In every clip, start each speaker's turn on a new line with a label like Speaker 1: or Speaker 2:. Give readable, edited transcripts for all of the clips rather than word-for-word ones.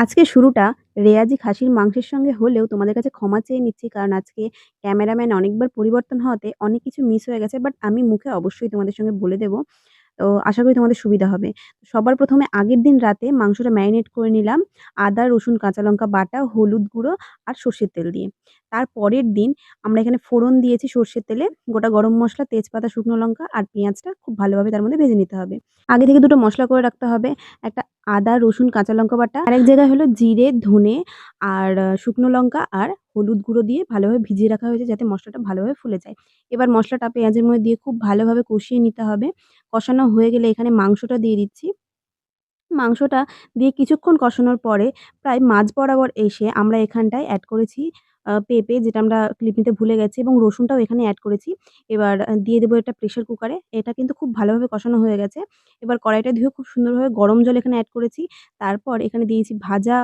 Speaker 1: আজকে শুরুটা রেয়াজি খাসির মাংসের সঙ্গে হলেও তোমাদের কাছে ক্ষমা চেয়ে নিচ্ছি। কারণ আজকে ক্যামেরাম্যান অনেকবার পরিবর্তন হওয়াতে অনেক কিছু মিস হয়ে গেছে। বাট আমি মুখে অবশ্যই তোমাদের সঙ্গে বলে দেব। তো আশা করি তোমাদের সুবিধা হবে। সবার ১ম এ আগের দিন রাতে মাংসটা ম্যারিনেট করে নিলাম। আদা, রসুন, কাঁচা লঙ্কা বাটা, হলুদ গুঁড়ো আর সর্ষের তেল দিয়ে। তার পরের দিন আমরা এখানে ফোড়ন দিয়েছি সর্ষের তেলে। গোটা গরম মসলা, তেজপাতা, শুকনো লঙ্কা আর পেঁয়াজটা খুব ভালোভাবে তার মধ্যে ভেজে নিতে হবে। আগে থেকে দুটো মসলা করে রাখতে হবে। একটা আদা, রসুন, কাঁচা লঙ্কা বাটা। আরেক জায়গায় হলো জিরে, ধনে আর শুকনো লঙ্কা আর হলুদ গুঁড়ো দিয়ে ভালোভাবে ভিজিয়ে রাখা হয়েছে যাতে মসলাটা ভালোভাবে ফুলে যায়। এবার মসলাটা পেঁয়াজের মধ্যে দিয়ে খুব ভালোভাবে কষিয়ে নিতে হবে। কষানো হয়ে গেলে এখানে মাংসটা দিয়ে দিচ্ছি। মাংসটা দিয়ে কিছুক্ষণ কষানোর পরে প্রায় মাঝ বরাবর এসে আমরা এখানটায় অ্যাড করেছি পেঁপে, যেটা আমরা ক্লিপ নিতে ভুলে গেছি, এবং রসুনটাও এখানে অ্যাড করেছি। এবার দিয়ে দেবো এটা প্রেশার কুকারে। এটা কিন্তু খুব ভালোভাবে কষানো হয়ে গেছে। এবার কড়াইটা ধুয়ে খুব সুন্দরভাবে গরম জল এখানে অ্যাড করেছি। তারপর এখানে দিয়েছি ভাজা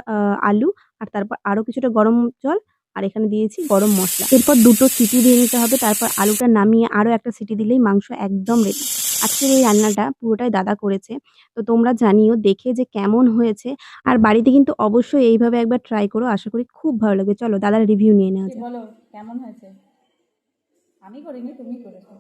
Speaker 1: আলু, আর তারপর আরো কিছুটা গরম জল, আর এখানে দিয়েছি গরম মসলা। এরপর ২ টো সিটি দিয়ে নিতে হবে। তারপর আলুটা নামিয়ে আরো একটা সিটি দিলেই মাংস একদম রেডি। আজকের এই রান্নাটা পুরোটাই দাদা করেছে। তো তোমরা জানিও দেখে যে কেমন হয়েছে। আর বাড়িতে কিন্তু অবশ্যই এইভাবে একবার ট্রাই করো। আশা করি খুব ভালো লাগবে। চলো দাদার রিভিউ নিয়ে নেওয়া
Speaker 2: কি
Speaker 1: যাক।
Speaker 2: বলো কেমন হয়েছে? আমি করিনি, তুমি করেছো।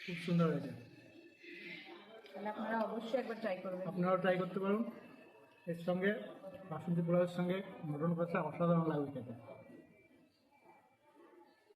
Speaker 3: খুব সুন্দর হয়েছে।
Speaker 2: তাহলে আপনারা অবশ্যই একবার ট্রাই করবেন।
Speaker 3: আপনারাও ট্রাই করতে পারুন। এর সঙ্গে বাসন্তী পোলাওয়ের সঙ্গে মটন কষা অসাধারণ লাগবে খেতে।